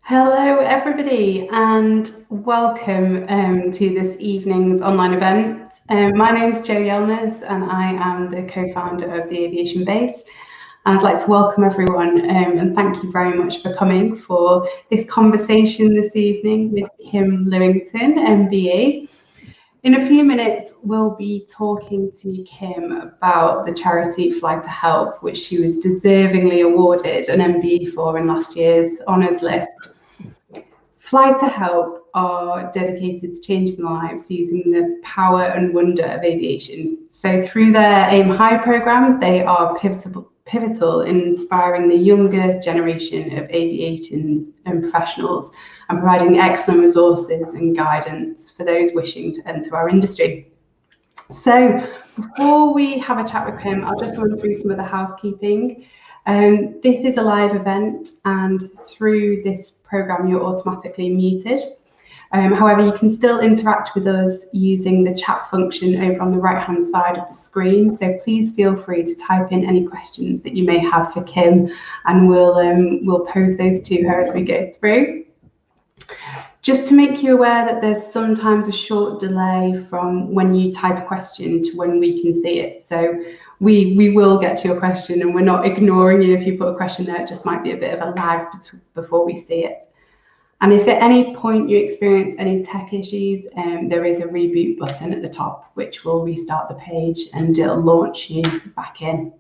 Hello, everybody, and welcome to this evening's online event. My name's Jo Yelmes, and I am the co-founder of the Aviation Base. And I'd like to welcome everyone and thank you very much for coming for this conversation this evening with Kim Lewington MBE. In a few minutes, we'll be talking to Kim about the charity Fly to Help, which she was deservingly awarded an MBE for in last year's honours list. Fly to Help are dedicated to changing lives using the power and wonder of aviation. So through their Aim High programme, they are pivotal in inspiring the younger generation of aviation and professionals and providing excellent resources and guidance for those wishing to enter our industry. So before we have a chat with Kim, I'll just run through some of the housekeeping. This is a live event, and through this programme you're automatically muted. However, you can still interact with us using the chat function over on the right hand side of the screen, so please feel free to type in any questions that you may have for Kim, and we'll pose those to her as we go through. Just to make you aware that there's sometimes a short delay from when you type a question to when we can see it. So we will get to your question, and we're not ignoring you if you put a question there. It just might be a bit of a lag before we see it. And if at any point you experience any tech issues, there is a reboot button at the top, which will restart the page and it'll launch you back in.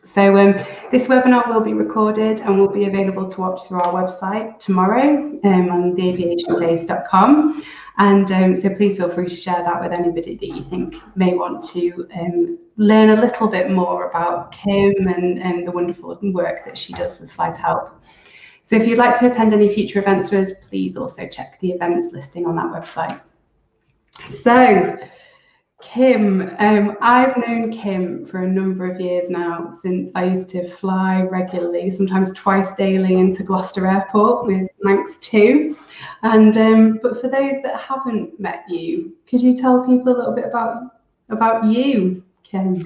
So this webinar will be recorded and will be available to watch through our website tomorrow on theaviationbase.com. And so please feel free to share that with anybody that you think may want to learn a little bit more about Kim and the wonderful work that she does with Fly to Help. So if you'd like to attend any future events with us, please also check the events listing on that website. So Kim, I've known Kim for a number of years now, since I used to fly regularly, sometimes twice daily, into Gloucester Airport with Manx 2. And but for those that haven't met you, could you tell people a little bit about you, Kim?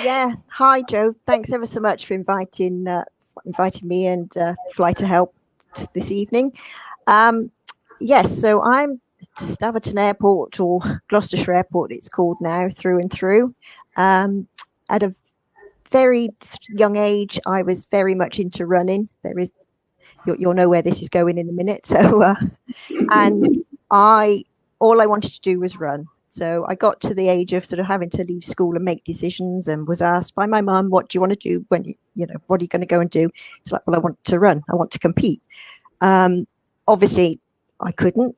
Yeah, hi Jo. Thanks ever so much for inviting me and Fly to Help this evening. Yes, so I'm Staverton Airport, or Gloucestershire Airport it's called now, through and through. At a very young age, I was very much into running. You'll know where this is going in a minute. So and all I wanted to do was run. So I got to the age of sort of having to leave school and make decisions, and was asked by my mum, what do you want to do when what are you going to go and do? It's like, well, I want to run. I want to compete. Obviously, I couldn't.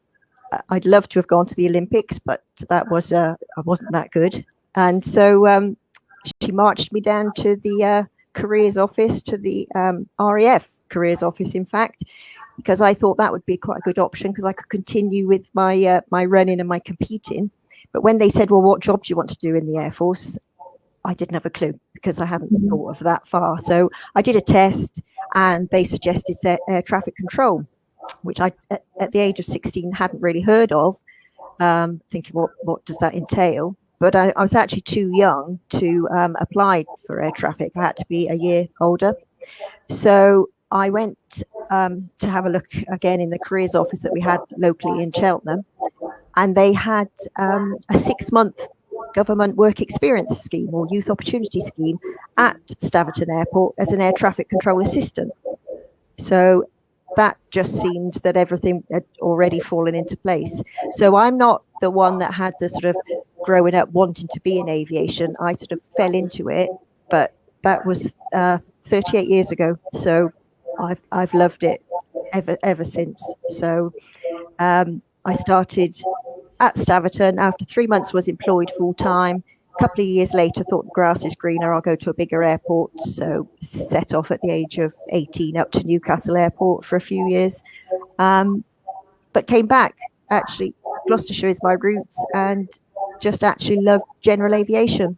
I'd love to have gone to the Olympics, but that was I wasn't that good. And so she marched me down to the careers office, to the RAF careers office, in fact, because I thought that would be quite a good option, because I could continue with my my running and my competing. But when they said, well, what job do you want to do in the Air Force? I didn't have a clue, because I hadn't thought of that far. So I did a test, and they suggested air traffic control, which I, at the age of 16, hadn't really heard of, thinking, what does that entail? But I was actually too young to apply for air traffic. I had to be a year older. So I went to have a look again in the careers office that we had locally in Cheltenham, and they had a 6-month government work experience scheme, or youth opportunity scheme, at Staverton Airport as an air traffic control assistant. So that just seemed that everything had already fallen into place. So I'm not the one that had the sort of growing up wanting to be in aviation. I sort of fell into it, but that was 38 years ago. So I've loved it ever since. So I started at Staverton. After 3 months, was employed full time. A couple of years later, thought the grass is greener, I'll go to a bigger airport. So set off at the age of 18 up to Newcastle Airport for a few years, but came back. Actually, Gloucestershire is my roots, and just actually love general aviation.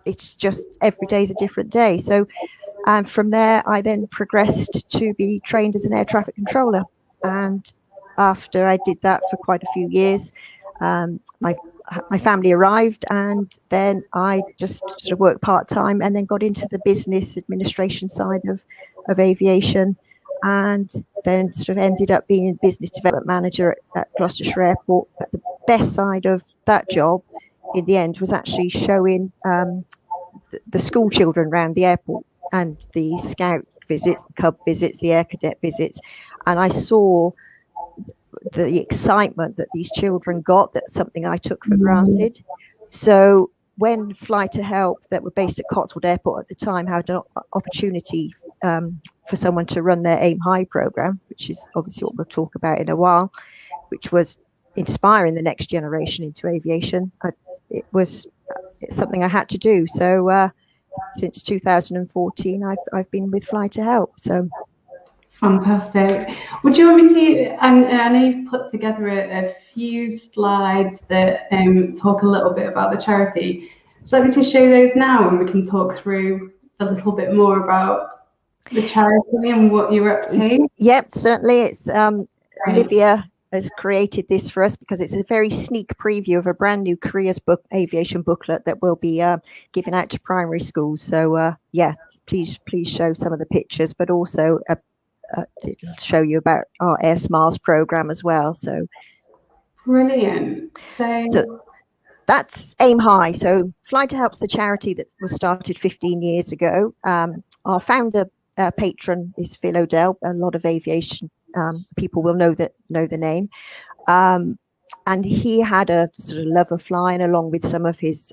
It's just every day is a different day. So from there, I then progressed to be trained as an air traffic controller. And after I did that for quite a few years, my family arrived, and then I just sort of worked part-time, and then got into the business administration side of aviation. and then sort of ended up being a business development manager at Gloucestershire Airport. But the best side of that job in the end was actually showing the school children around the airport, and the scout visits, the cub visits, the air cadet visits, and I saw the excitement that these children got. That's something I took for granted. So when Fly to Help, that were based at Cotswold Airport at the time, had an opportunity for someone to run their Aim High program, which is obviously what we'll talk about in a while, which was inspiring the next generation into aviation, it's something I had to do. So since 2014, I've been with Fly to Help. So fantastic. Would you want me to, and I know you've put together a few slides that talk a little bit about the charity. Would you like me to show those now, and we can talk through a little bit more about the charity and what you're up to? Yep, certainly. It's Olivia has created this for us because it's a very sneak preview of a brand new careers book, aviation booklet, that will be given out to primary schools. So yeah, please show some of the pictures, but also it'll show you about our Air Smiles program as well. So brilliant. So that's Aim High. So Fly to Help's the charity that was started 15 years ago. Our founder patron is Phil O'Dell. A lot of aviation people will know the name. And he had a sort of love of flying along with some of his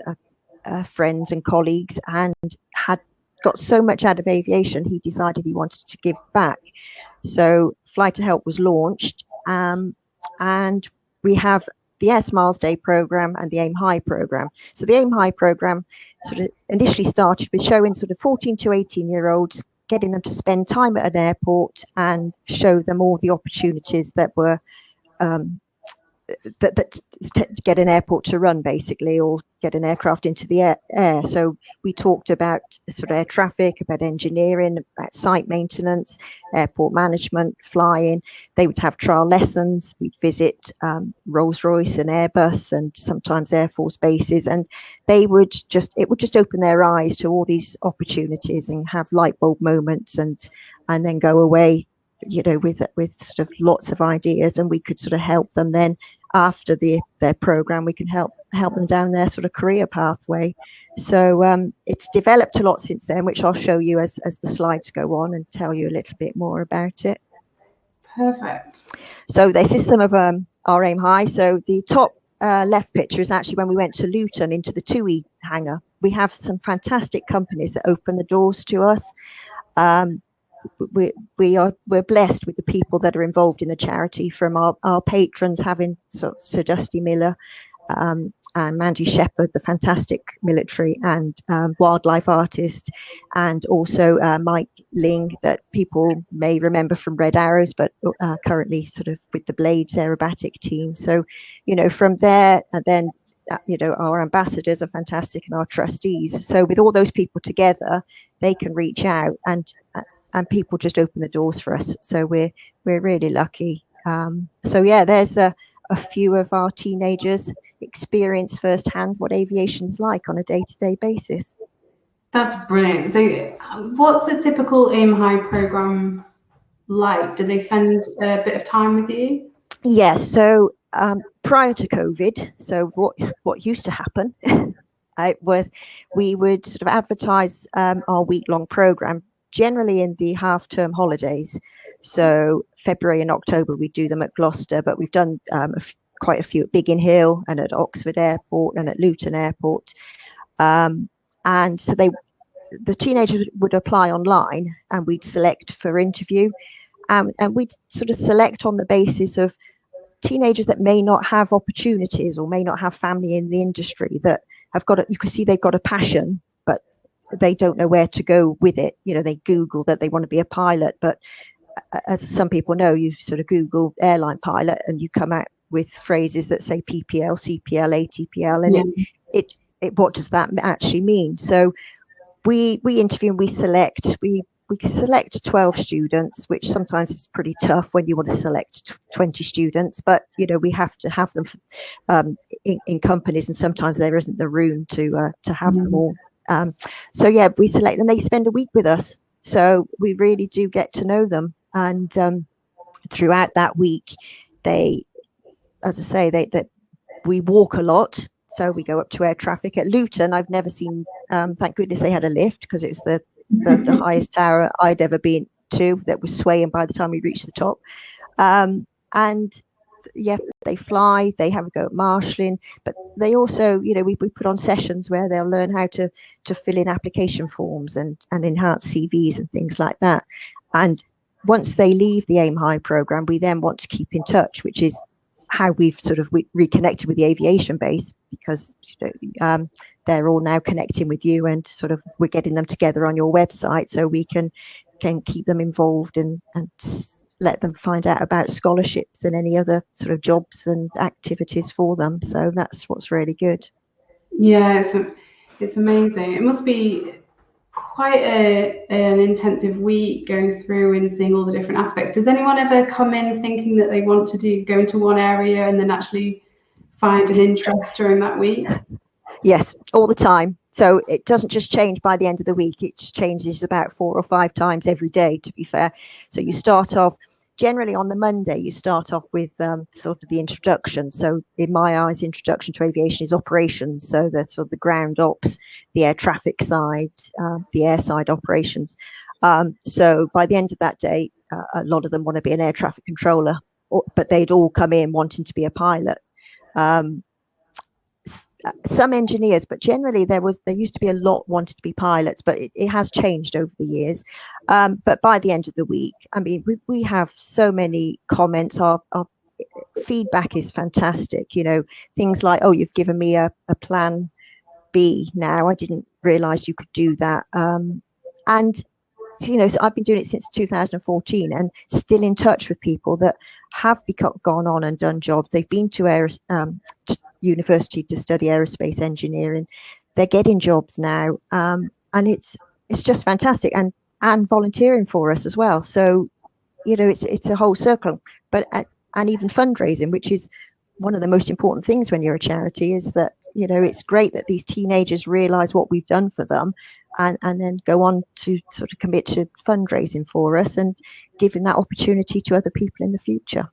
friends and colleagues, and had got so much out of aviation, he decided he wanted to give back. So Fly to Help was launched, and we have the Air Smiles Day program and the Aim High program. So the Aim High program sort of initially started with showing sort of 14 to 18-year-olds, getting them to spend time at an airport and show them all the opportunities that were that to get an airport to run, basically, or get an aircraft into the air. So we talked about sort of air traffic, about engineering, about site maintenance, airport management, flying. They would have trial lessons. We'd visit Rolls-Royce and Airbus and sometimes Air Force bases, and it would just open their eyes to all these opportunities and have light bulb moments, and then go away, you know, with sort of lots of ideas, and we could sort of help them then after their program. We can help them down their sort of career pathway. So it's developed a lot since then, which I'll show you as the slides go on and tell you a little bit more about it. Perfect. So this is some of our Aim High. So the top left picture is actually when we went to Luton into the TUI hangar. We have some fantastic companies that open the doors to us. We're blessed with the people that are involved in the charity, from our patrons having Sir Dusty Miller and Mandy Shepherd, the fantastic military and wildlife artist, and also Mike Ling, that people may remember from Red Arrows, but currently sort of with the Blades aerobatic team. So, you know, from there, and then you know, our ambassadors are fantastic and our trustees. So with all those people together, they can reach out, and people just open the doors for us. So we're really lucky. So yeah, there's a few of our teenagers experience firsthand what aviation's like on a day-to-day basis. That's brilliant. So what's a typical Aim High program like? Do they spend a bit of time with you? Yes. So prior to COVID, so what used to happen was we would sort of advertise our week-long program generally in the half-term holidays. So February and October, we do them at Gloucester, but we've done quite a few at Biggin Hill and at Oxford Airport and at Luton Airport. And so the teenagers would apply online, and we'd select for interview. And we'd sort of select on the basis of teenagers that may not have opportunities or may not have family in the industry, that have got you can see they've got a passion, but they don't know where to go with it. You know, they Google that they want to be a pilot, but as some people know, you sort of Google airline pilot and you come out with phrases that say PPL, CPL, ATPL, and it what does that actually mean? So we interview and we select. We select 12 students, which sometimes is pretty tough when you want to select 20 students, but you know, we have to have them in companies, and sometimes there isn't the room to have them all. So yeah, we select, and they spend a week with us, so we really do get to know them. And throughout that week, they, as I say, that we walk a lot. So we go up to air traffic at Luton. I've never seen, thank goodness they had a lift, because it was the highest tower I'd ever been to that was swaying by the time we reached the top. And yeah, they fly, they have a go at marshalling, but they also, you know, we put on sessions where they'll learn how to fill in application forms and enhance CVs and things like that. And once they leave the Aim High program, we then want to keep in touch, which is how we've sort of reconnected with the aviation base, because they're all now connecting with you, and sort of we're getting them together on your website so we can keep them involved and let them find out about scholarships and any other sort of jobs and activities for them. So that's what's really good. Yeah, it's amazing. It must be quite an intensive week going through and seeing all the different aspects. Does anyone ever come in thinking that they want to go into one area and then actually find an interest during that week? Yes, all the time. So it doesn't just change by the end of the week. It changes about 4 or 5 times every day, to be fair. So you start off, generally on the Monday, you start off with sort of the introduction. So in my eyes, introduction to aviation is operations. So the sort of the ground ops, the air traffic side, the air side operations. So by the end of that day, a lot of them want to be an air traffic controller, but they'd all come in wanting to be a pilot. Some engineers, but generally there used to be a lot wanted to be pilots, but it has changed over the years. But by the end of the week, I mean, we have so many comments. Our feedback is fantastic. You know, things like, oh, you've given me a plan B now. I didn't realize you could do that. And you know, so I've been doing it since 2014 and still in touch with people that have gone on and done jobs. They've been to university to study aerospace engineering. They're getting jobs now, and it's just fantastic, and volunteering for us as well. So, you know, it's a whole circle. But and even fundraising, which is one of the most important things when you're a charity, is that, you know, it's great that these teenagers realize what we've done for them, and then go on to sort of commit to fundraising for us and giving that opportunity to other people in the future.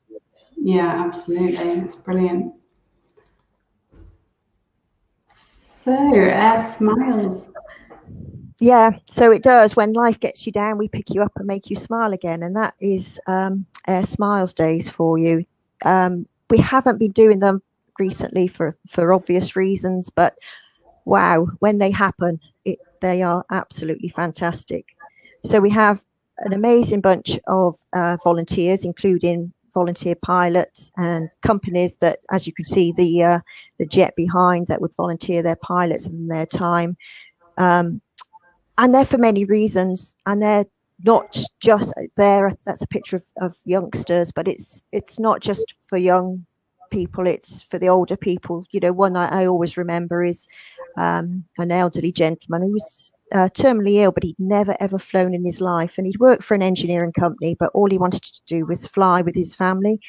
Yeah, absolutely. It's brilliant. So, smiles. Yeah, so it does. When life gets you down, we pick you up and make you smile again. And that is Air Smiles Days for you. We haven't been doing them recently for obvious reasons, but wow, when they happen, they are absolutely fantastic. So we have an amazing bunch of volunteers, including volunteer pilots and companies that, as you can see, the jet behind, that would volunteer their pilots and their time. And they're for many reasons, and they're not just there. That's a picture of youngsters, but it's not just for young people, it's for the older people. You know, one I always remember is an elderly gentleman who was terminally ill, but he'd never ever flown in his life, and he'd worked for an engineering company, but all he wanted to do was fly with his family.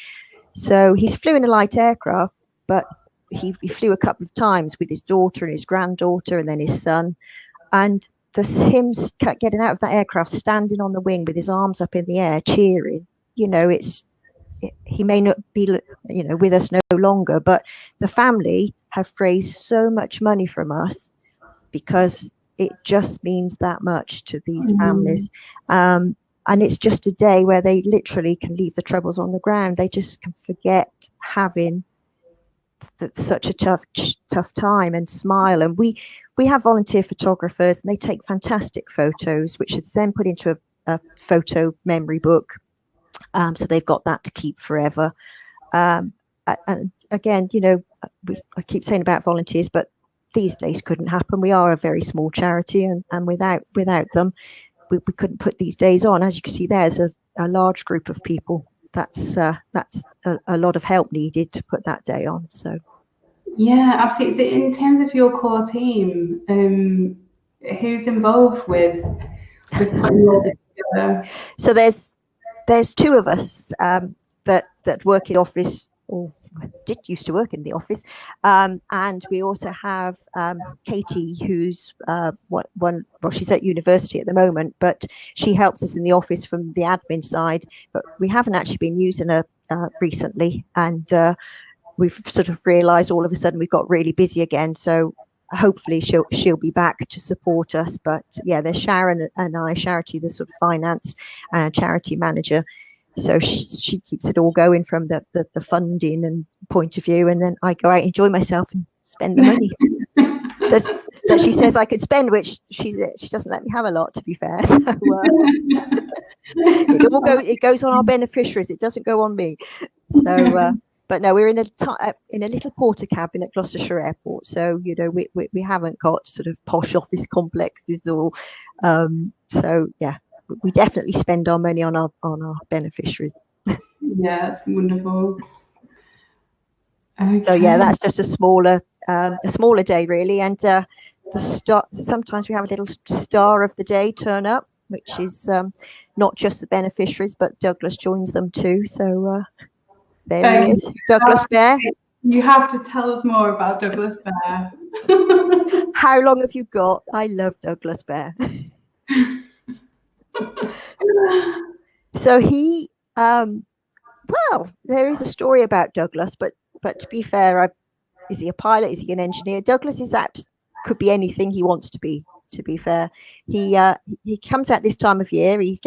So he's flew in a light aircraft, but he flew a couple of times with his daughter and his granddaughter and then his son. And him getting out of that aircraft, standing on the wing with his arms up in the air, cheering, you know, he may not be, you know, with us no longer, but the family have raised so much money from us because it just means that much to these families. And it's just a day where they literally can leave the troubles on the ground. They just can forget having such a tough time and smile. And we have volunteer photographers, and they take fantastic photos, which is then put into a photo memory book. So they've got that to keep forever. And again, you know, I keep saying about volunteers, but these days couldn't happen. We are a very small charity, and without them, we couldn't put these days on. As you can see, there's a large group of people. That's a lot of help needed to put that day on. So yeah, absolutely. So in terms of your core team, who's involved with putting all this together? So there's 2 of us that work in the office did used to work in the office, and we also have Katie, who's she's at university at the moment, but she helps us in the office from the admin side. But we haven't actually been using her recently, and we've sort of realised all of a sudden we've got really busy again. So hopefully she'll be back to support us. But yeah, there's Sharon and I, Charity, the sort of finance charity manager. So she keeps it all going from the funding and point of view, and then I go out, enjoy myself, and spend the money that she says I could spend, which she doesn't let me have a lot, to be fair. So it goes on our beneficiaries. It doesn't go on me. So. But no, we're in a little porter cabin at Gloucestershire Airport, so you know we haven't got sort of posh office complexes or so yeah, we definitely spend our money on our beneficiaries. Yeah, that's wonderful. Okay. So yeah, that's just a smaller day really, and sometimes we have a little star of the day turn up, which is not just the beneficiaries, but Douglas joins them too. So. There he is, Douglas Bear. You have to tell us more about Douglas Bear. How long have you got? I love Douglas Bear. So he, well, there is a story about Douglas, but to be fair, is he a pilot? Is he an engineer? Douglas could be anything he wants to be. To be fair, he comes out this time of year. He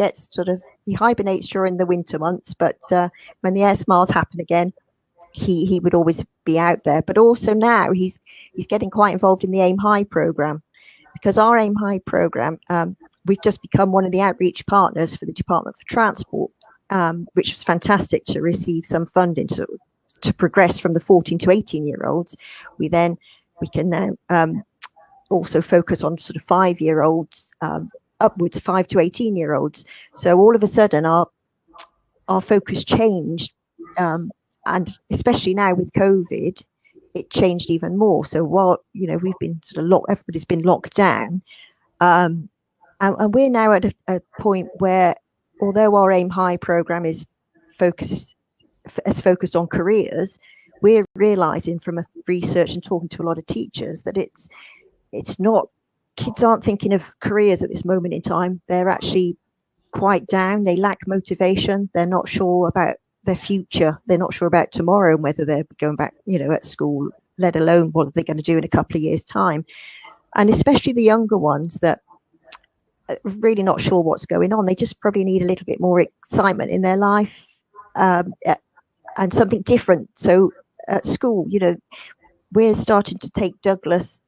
hibernates during the winter months, but when the air smiles happen again, he would always be out there. But also now he's getting quite involved in the Aim High program, because our Aim High program, we've just become one of the outreach partners for the Department for Transport, which was fantastic to receive some funding to progress from the 14 to 18-year-olds. We can now also focus on sort of 5-year-olds upwards, 5 to 18-year-olds. So all of a sudden our focus changed, and especially now with COVID, it changed even more. So while we've been sort of everybody's been locked down, and we're now at a point where, although our Aim High program is focused on careers, we're realizing from research and talking to a lot of teachers that it's not, kids aren't thinking of careers at this moment in time. They're actually quite down. They lack motivation. They're not sure about their future. They're not sure about tomorrow and whether they're going back, at school, let alone what they're going to do in a couple of years' time. And especially the younger ones that are really not sure what's going on. They just probably need a little bit more excitement in their life, and something different. So at school, we're starting to take Douglas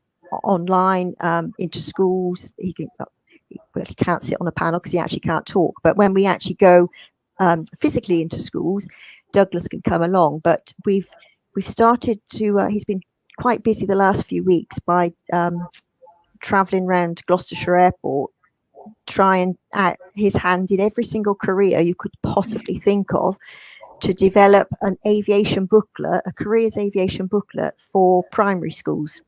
online into schools. He can't sit on a panel because he actually can't talk, but when we actually go physically into schools, Douglas can come along. But we've started to he's been quite busy the last few weeks by traveling around Gloucestershire Airport, trying out his hand in every single career you could possibly think of, to develop an aviation booklet, a careers aviation booklet for primary schools.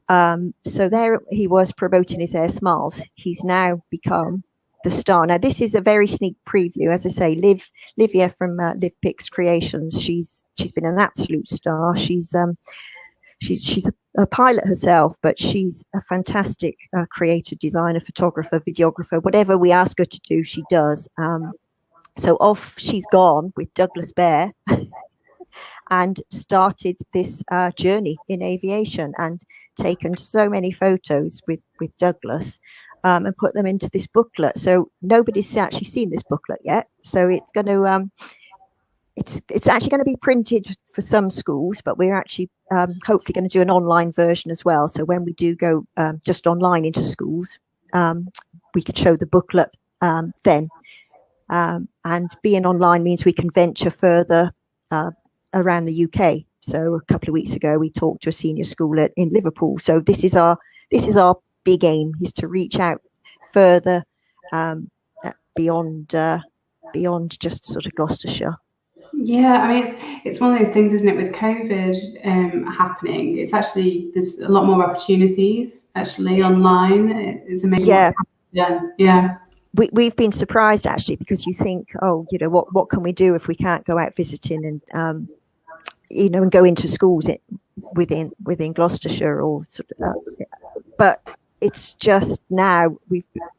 So there he was promoting his Air Smiles. He's now become the star. Now this is a very sneak preview. As I say, Livia from Liv Pix Creations, she's been an absolute star. She's a pilot herself, but she's a fantastic creative designer, photographer, videographer. Whatever we ask her to do, she does. So off she's gone with Douglas Bear and started this journey in aviation, and taken so many photos with Douglas and put them into this booklet. So nobody's actually seen this booklet yet. So it's going to it's actually going to be printed for some schools, but we're actually hopefully going to do an online version as well. So when we do go just online into schools, we can show the booklet then. And being online means we can venture further around the UK. So a couple of weeks ago, we talked to a senior school in Liverpool. So this is our big aim, is to reach out further beyond just sort of Gloucestershire. Yeah, I mean, it's one of those things, isn't it, with COVID happening? It's actually, there's a lot more opportunities actually online. It's amazing. Yeah. We've been surprised actually, because you think, what can we do if we can't go out visiting? And and go into schools within Gloucestershire or sort of, but it's just now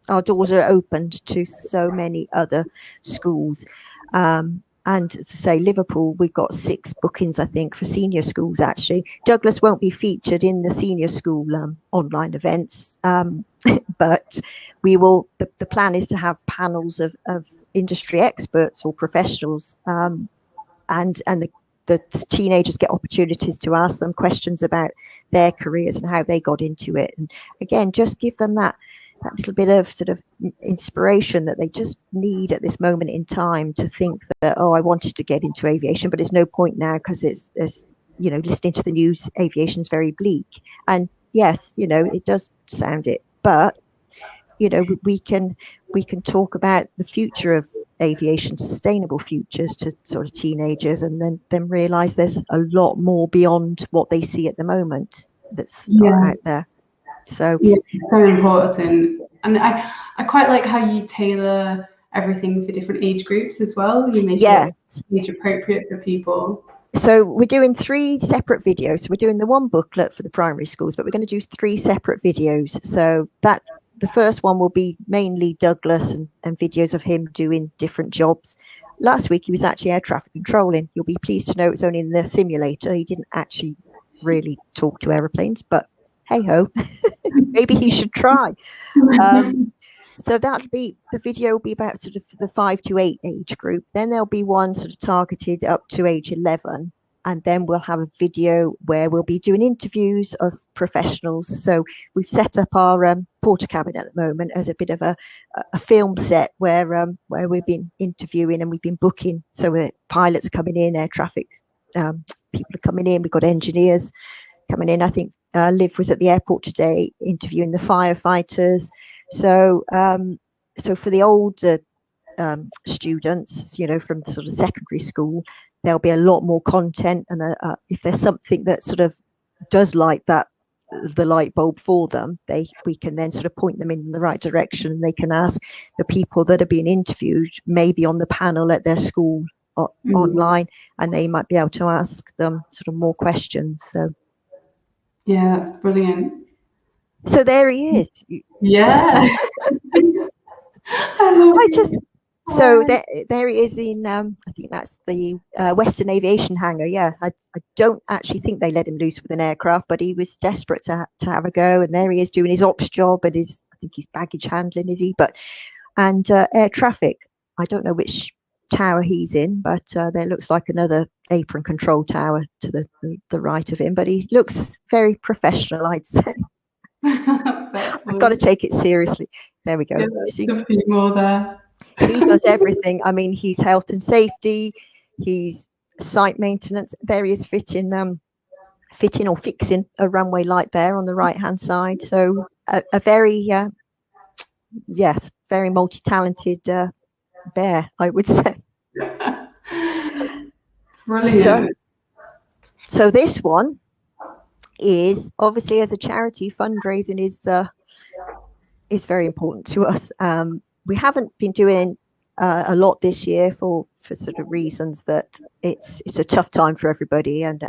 our doors are opened to so many other schools. And as I say, Liverpool, we've got 6 bookings, I think, for senior schools, actually. Douglas won't be featured in the senior school online events, but we will. The plan is to have panels of industry experts or professionals, and the teenagers get opportunities to ask them questions about their careers and how they got into it. And again, just give them that little bit of sort of inspiration that they just need at this moment in time to think that, oh, I wanted to get into aviation, but there's no point now because it's listening to the news, aviation's very bleak. And yes, it does sound it, but we can talk about the future of aviation, sustainable futures to sort of teenagers, and then realize there's a lot more beyond what they see at the moment that's not out there. So yeah, it's so important. And I quite like how you tailor everything for different age groups as well. You make it age appropriate for people. So we're doing 3 separate videos. So we're doing the one booklet for the primary schools, but we're going to do 3 separate videos. So that the first one will be mainly Douglas and videos of him doing different jobs. Last week he was actually air traffic controlling. You'll be pleased to know it's only in the simulator. He didn't actually really talk to aeroplanes, but hey ho, maybe he should try. So that'll be, the video will be about sort of the 5 to 8 age group. Then there'll be one sort of targeted up to age 11. And then we'll have a video where we'll be doing interviews of professionals. So we've set up our porter cabin at the moment as a bit of a film set where we've been interviewing and we've been booking. So pilots coming in, air traffic people are coming in. We've got engineers coming in. I think Liv was at the airport today interviewing the firefighters. So for the older students, from the sort of secondary school, there'll be a lot more content, and if there's something that sort of does light the light bulb for them, we can then sort of point them in the right direction, and they can ask the people that are being interviewed, maybe on the panel at their school or online, and they might be able to ask them sort of more questions. So yeah, that's brilliant. So there he is. Yeah. So there he is in, I think that's the Western Aviation Hangar. Yeah, I don't actually think they let him loose with an aircraft, but he was desperate to have a go. And there he is doing his ops job and I think he's baggage handling, is he? And air traffic, I don't know which tower he's in, but there looks like another apron control tower to the right of him. But he looks very professional, I'd say. I've got to take it seriously. There we go. Yeah, a few more there. He does everything. I mean, he's health and safety, he's site maintenance. There he is fitting or fixing a runway light there on the right hand side. So a very very multi-talented bear, I would say. Brilliant. So this one is obviously, as a charity, fundraising is very important to us. We haven't been doing a lot this year for sort of reasons that it's a tough time for everybody, and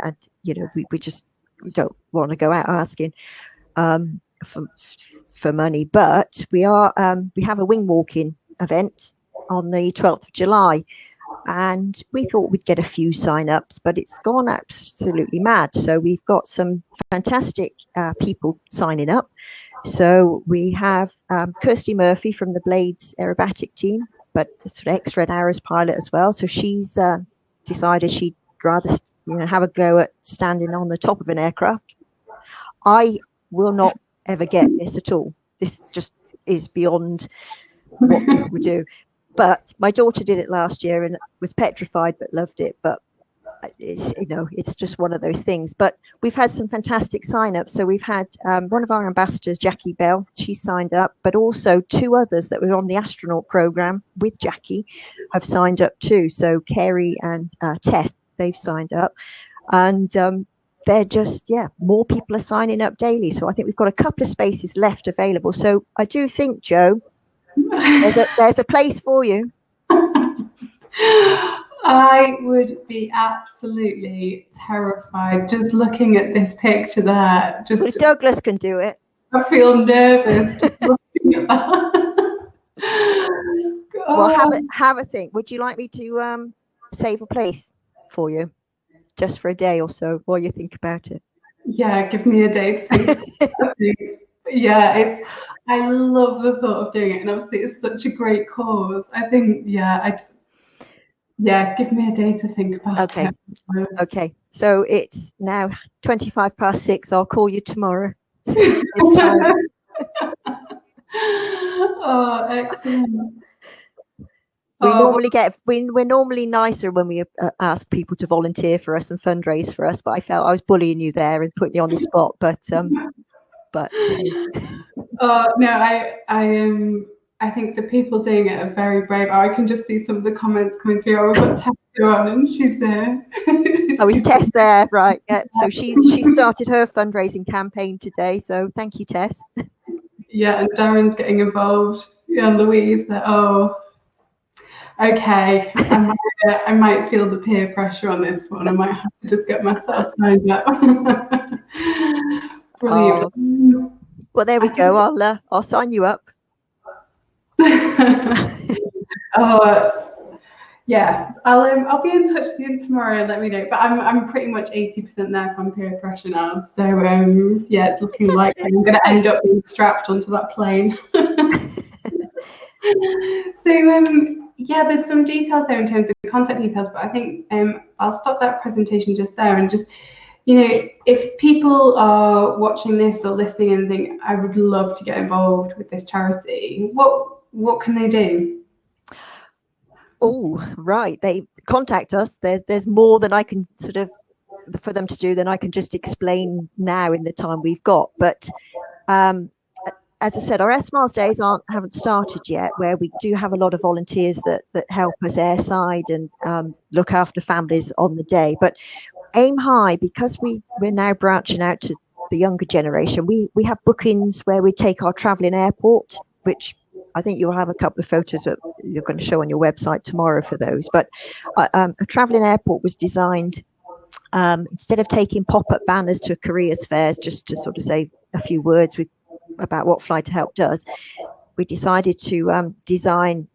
we just don't want to go out asking for money. But we have a wing walking event on the 12th of July, and we thought we'd get a few sign-ups, but it's gone absolutely mad. So we've got some fantastic people signing up. So we have Kirsty Murphy from the Blades aerobatic team, but sort of ex-Red Arrows pilot as well. So she's decided she'd rather have a go at standing on the top of an aircraft. I will not ever get this at all. This just is beyond what people do. But my daughter did it last year and was petrified, but loved it. But it's just one of those things. But we've had some fantastic sign-ups. So we've had one of our ambassadors, Jackie Bell, she signed up, but also 2 others that were on the astronaut program with Jackie have signed up too. So Kerry and Tess, they've signed up, and they're just more people are signing up daily. So I think we've got a couple of spaces left available. So I do think, Joe, there's a place for you. I would be absolutely terrified just looking at this picture there. Just, well, Douglas can do it. I feel nervous just looking at that. Well, Oh. have a think. Would you like me to save a place for you just for a day or so while you think about it? Yeah, give me a day to think. Yeah, I love the thought of doing it, and obviously it's such a great cause. I think, give me a day to think about Okay. it. Okay. So it's now 6:25. I'll call you tomorrow. It's time. Oh, excellent. We're normally nicer when we ask people to volunteer for us and fundraise for us, but I felt I was bullying you there and putting you on the spot. But hey. Oh no, I think the people doing it are very brave. Oh, I can just see some of the comments coming through. Oh, we've got Tess on, and she's there. Oh, is Tess there? Right. Yeah. So she started her fundraising campaign today. So thank you, Tess. Yeah, and Darren's getting involved. Yeah, and Louise. Oh, okay. I might feel the peer pressure on this one. I might have to just get myself signed up. Brilliant. Oh. Well, there we go. I'll sign you up. Yeah, I'll be in touch with you tomorrow and let me know. But I'm pretty much 80% there from peer pressure now. So yeah, it's looking like I'm going to end up being strapped onto that plane. So yeah, there's some details there in terms of contact details, but I think I'll stop that presentation just there and just, if people are watching this or listening and think, I would love to get involved with this charity, what can they do? Oh, right. They contact us. There's more than I can for them to do than I can just explain now in the time we've got. But as I said, our SMARS days haven't started yet, where we do have a lot of volunteers that help us airside and look after families on the day. But aim high, because we're now branching out to the younger generation. We have bookings where we take our travelling airport, which I think you'll have a couple of photos that you're going to show on your website tomorrow for those. But a travelling airport was designed instead of taking pop-up banners to careers fairs just to sort of say a few words about what Fly to Help does. We decided to design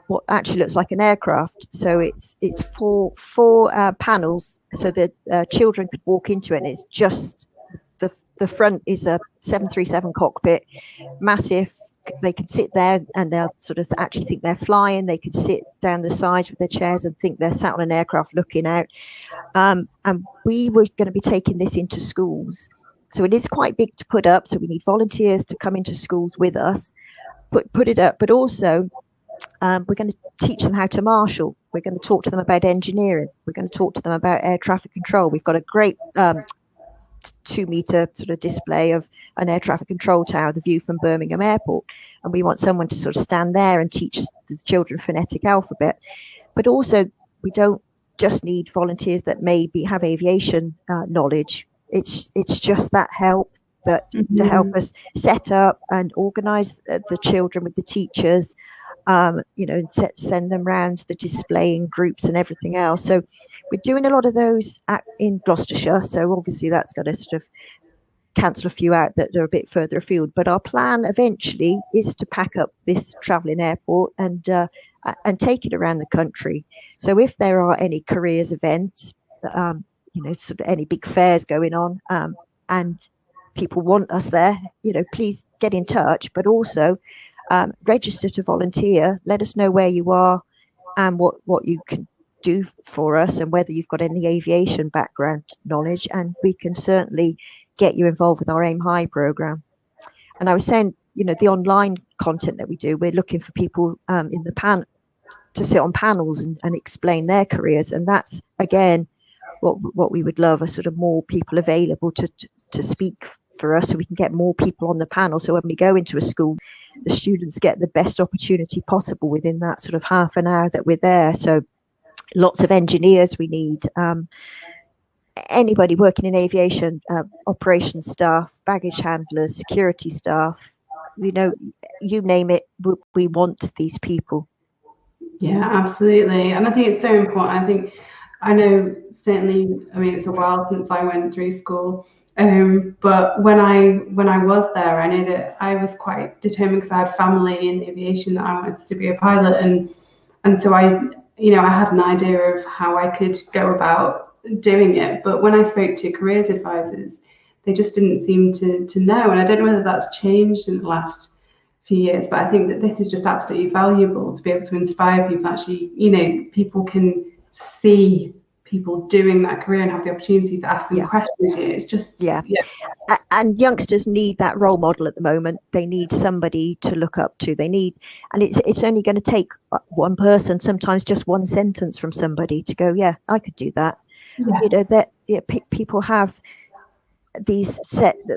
what actually looks like an aircraft. So it's four panels so that children could walk into it. And it's just the front is a 737 cockpit, massive. They can sit there and they'll sort of actually think they're flying. They can sit down the sides with their chairs and think they're sat on an aircraft looking out. And we were going to be taking this into schools. So it is quite big to put up. So we need volunteers to come into schools with us, put it up. But also we're going to teach them how to marshal. We're going to talk to them about engineering. We're going to talk to them about air traffic control. We've got a great 2-meter sort of display of an air traffic control tower, the view from Birmingham Airport, and we want someone to sort of stand there and teach the children phonetic alphabet. But also, we don't just need volunteers that maybe have aviation knowledge. It's just that help to help us set up and organise the children with the teachers, send them around the displaying groups and everything else. So we're doing a lot of those in Gloucestershire. So obviously that's got to sort of cancel a few out that are a bit further afield. But our plan eventually is to pack up this travelling airport and take it around the country. So if there are any careers events, sort of any big fairs going on, and people want us there, please get in touch. But also register to volunteer. Let us know where you are and what you can do for us and whether you've got any aviation background knowledge, and we can certainly get you involved with our Aim High program. And I was saying, the online content that we do, we're looking for people in the to sit on panels and explain their careers, and that's again what we would love, are sort of more people available to speak for us, so we can get more people on the panel. So when we go into a school, the students get the best opportunity possible within that sort of half an hour that we're there. So lots of engineers we need, anybody working in aviation, operations staff, baggage handlers, security staff, you name it, we want these people. Yeah, absolutely. And I think it's so important. I know certainly, I mean, it's a while since I went through school. But when I was there, I know that I was quite determined because I had family in aviation that I wanted to be a pilot, and so I had an idea of how I could go about doing it. But when I spoke to careers advisors, they just didn't seem to know. And I don't know whether that's changed in the last few years, but I think that this is just absolutely valuable to be able to inspire people. Actually, people can see people doing that career and have the opportunity to ask them questions. It's just, yeah. And youngsters need that role model at the moment. They need somebody to look up to. And it's only going to take one person, sometimes just one sentence from somebody to go, yeah, I could do that. People have these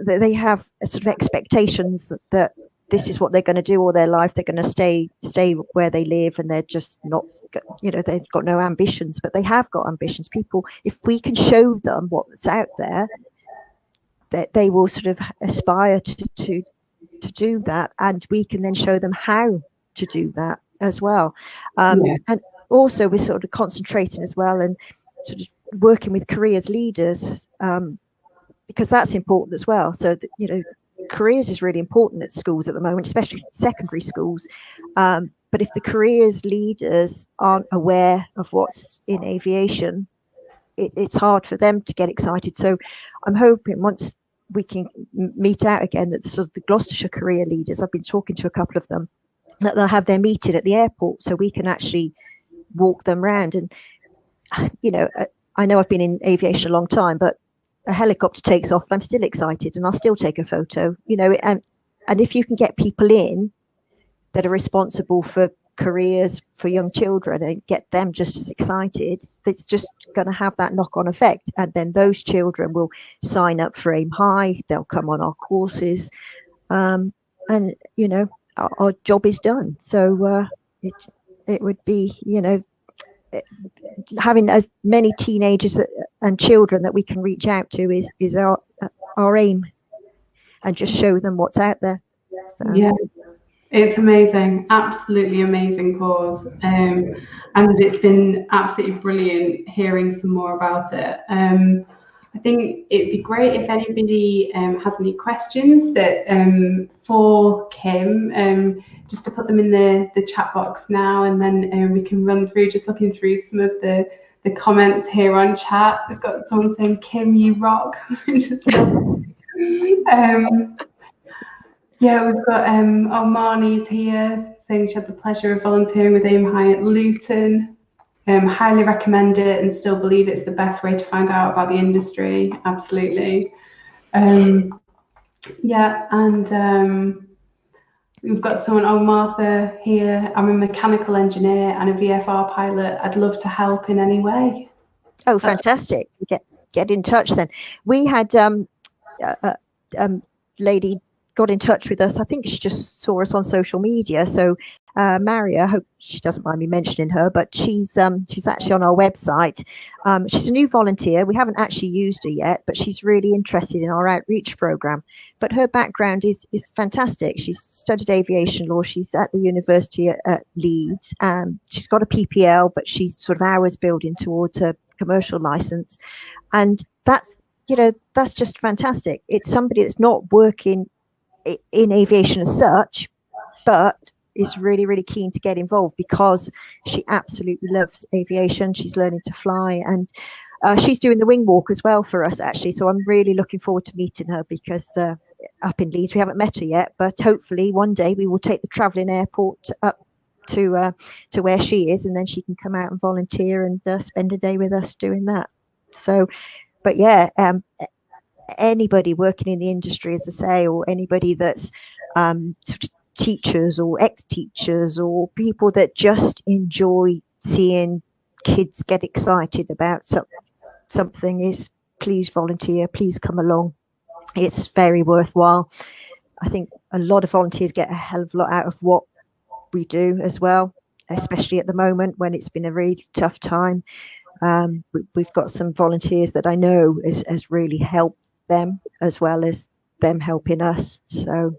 they have sort of expectations that this is what they're going to do all their life. They're going to stay where they live, and they're just not, they've got no ambitions, but they have got ambitions. People, if we can show them what's out there, that they will sort of aspire to do that, and we can then show them how to do that as well. And also we're sort of concentrating as well and sort of working with careers leaders, because that's important as well. So that, careers is really important at schools at the moment, especially secondary schools. But if the careers leaders aren't aware of what's in aviation, it's hard for them to get excited. So I'm hoping once we can meet out again, that sort of the Gloucestershire career leaders, I've been talking to a couple of them, that they'll have their meeting at the airport so we can actually walk them around. And, I know I've been in aviation a long time, but a helicopter takes off and I'm still excited and I'll still take a photo, and if you can get people in that are responsible for careers for young children and get them just as excited, it's just going to have that knock-on effect. And then those children will sign up for Aim High, they'll come on our courses, and our job is done. So it would be, having as many teenagers and children that we can reach out to is our aim, and just show them what's out there. So. Yeah, it's amazing, absolutely amazing cause, and it's been absolutely brilliant hearing some more about it. I think it'd be great if anybody has any questions that for Kim, just to put them in the chat box now, and then we can run through, just looking through some of the comments here on chat. We've got someone saying, Kim, you rock. Just yeah, we've got Marnie's here saying she had the pleasure of volunteering with Aim High at Luton. Highly recommend it and still believe it's the best way to find out about the industry. Absolutely. Yeah, and we've got someone, Martha here. I'm a mechanical engineer and a VFR pilot. I'd love to help in any way. Oh, fantastic. Get in touch then. We had a lady got in touch with us. I think she just saw us on social media. So Maria, I hope she doesn't mind me mentioning her, but she's actually on our website. She's a new volunteer. We haven't actually used her yet, but she's really interested in our outreach program. But her background is fantastic. She's studied aviation law. She's at the University at Leeds. She's got a PPL, but she's sort of hours building towards a commercial license. And that's just fantastic. It's somebody that's not working in aviation as such, but is really, really keen to get involved because she absolutely loves aviation. She's learning to fly, and she's doing the wing walk as well for us, actually. So I'm really looking forward to meeting her, because up in Leeds, we haven't met her yet, but hopefully one day we will take the travelling airport up to where she is, and then she can come out and volunteer and spend a day with us doing that. So, but yeah, anybody working in the industry, as I say, or anybody that's sort of teachers or ex-teachers or people that just enjoy seeing kids get excited about something, is please volunteer, please come along. It's very worthwhile. I think a lot of volunteers get a hell of a lot out of what we do as well, especially at the moment when it's been a really tough time. We've got some volunteers that I know has really helped them, as well as them helping us. So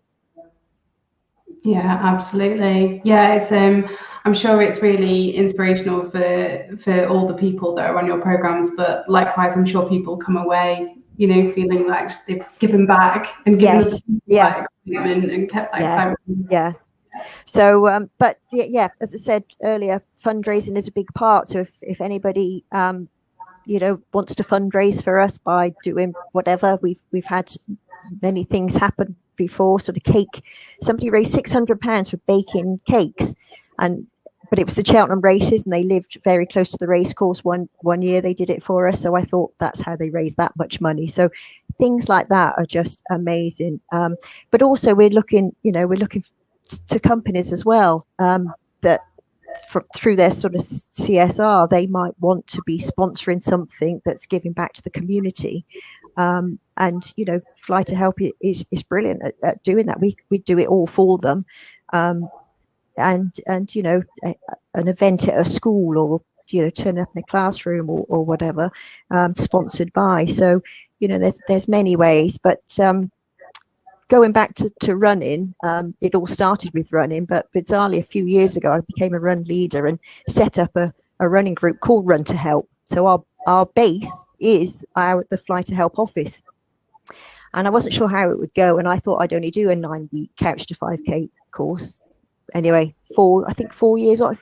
Yeah, absolutely. Yeah, it's I'm sure it's really inspirational for all the people that are on your programs, but likewise I'm sure people come away, you know, feeling like they've given back and given other Yes. people Yeah. that excitement and kept that Yeah. excitement. Yeah. So, but yeah, as I said earlier, fundraising is a big part. So if anybody, wants to fundraise for us by doing whatever, we've had many things happen before. Sort of cake, somebody raised £600 for baking cakes, but it was the Cheltenham races, and they lived very close to the racecourse. One year they did it for us, so I thought that's how they raised that much money. So things like that are just amazing. But also we're looking to companies as well, that through their sort of CSR, they might want to be sponsoring something that's giving back to the community. And Fly to Help is brilliant at doing that. We do it all for them. And an event at a school, or turn up in a classroom, or whatever, sponsored by. So there's many ways, but going back to running, it all started with running, but bizarrely a few years ago I became a run leader and set up a running group called Run to Help. So our base is the Fly to Help office, and I wasn't sure how it would go, and I thought I'd only do a 9-week couch to 5K course. Anyway, 4 years on,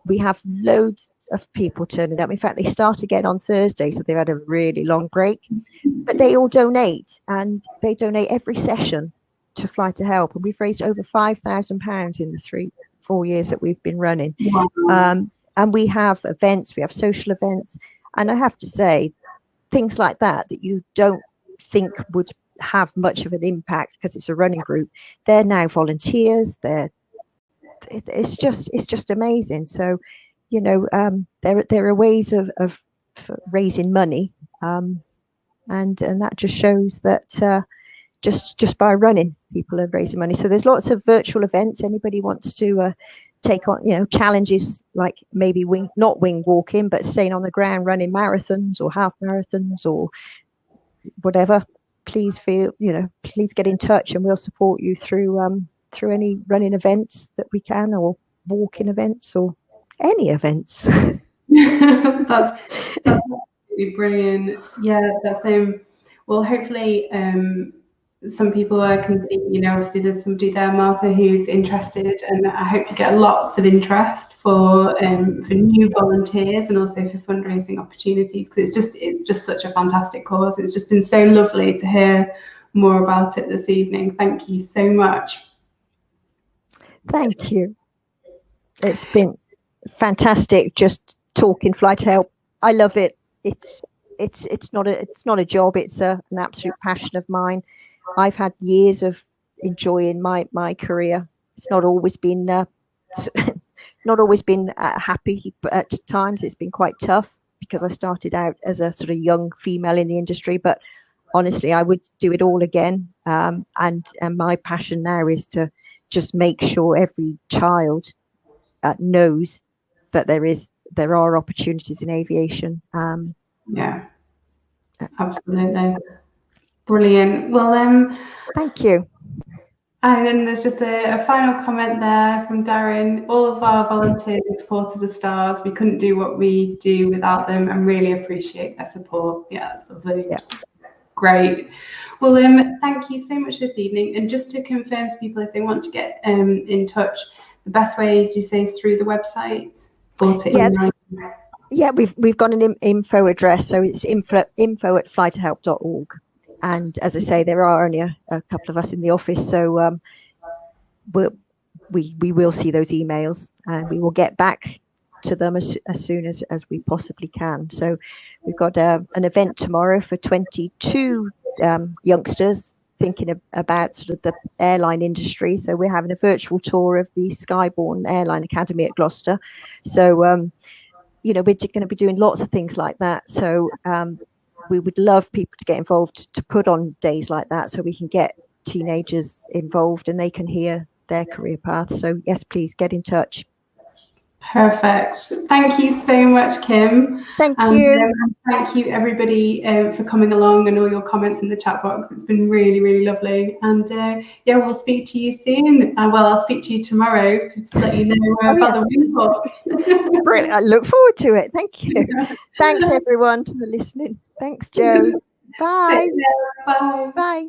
we have loads of people turning up. In fact, they start again on Thursday, so they've had a really long break, but they all donate, and they donate every session to Fly to Help, and we've raised over £5,000 in the 4 years that we've been running. Wow. And we have events, we have social events, and I have to say, things like that you don't think would have much of an impact because it's a running group, they're now volunteers. It's just amazing. So there are ways of raising money, and that just shows that just by running, people are raising money. So there's lots of virtual events. Anybody wants to take on challenges, like maybe not wing walking, but staying on the ground, running marathons or half marathons or whatever, please get in touch, and we'll support you through any running events that we can, or walking events, or any events. That's absolutely brilliant. Yeah, that's well, hopefully some people can see, obviously there's somebody there, Martha, who's interested, and I hope you get lots of interest for new volunteers and also for fundraising opportunities, because it's just such a fantastic cause. It's just been so lovely to hear more about it this evening. Thank you so much. Thank you. It's been fantastic just talking Fly to Help. I love it. It's not a job. It's an absolute passion of mine. I've had years of enjoying my career. It's not always been happy, but at times it's been quite tough, because I started out as a sort of young female in the industry. But honestly, I would do it all again. And my passion now is to just make sure every child knows that there are opportunities in aviation. Yeah, absolutely. Brilliant. Well, thank you. And then there's just a final comment there from Darren. All of our volunteers and supporters are stars. We couldn't do what we do without them, and really appreciate their support. Yeah, that's lovely. Yeah. Great. Well, thank you so much this evening. And just to confirm to people, if they want to get in touch, the best way, do you say, is through the website? Or to email? Yeah, we've got an info address, so it's info@flytohelp.org. And as I say, there are only a couple of us in the office, so we will see those emails, and we will get back to them as soon as we possibly can. So we've got an event tomorrow for 22 youngsters thinking about sort of the airline industry. So we're having a virtual tour of the Skyborne Airline Academy at Gloucester. So we're going to be doing lots of things like that. So we would love people to get involved, to put on days like that, so we can get teenagers involved and they can hear their career path. So yes, please get in touch. Perfect. Thank you so much, Kim. Thank you. And thank you, everybody, for coming along and all your comments in the chat box. It's been really, really lovely. And yeah, we'll speak to you soon. Well, I'll speak to you tomorrow to let you know about the wing. Brilliant. I look forward to it. Thank you. Thanks, everyone, for listening. Thanks, Jo. Bye. Bye. Bye.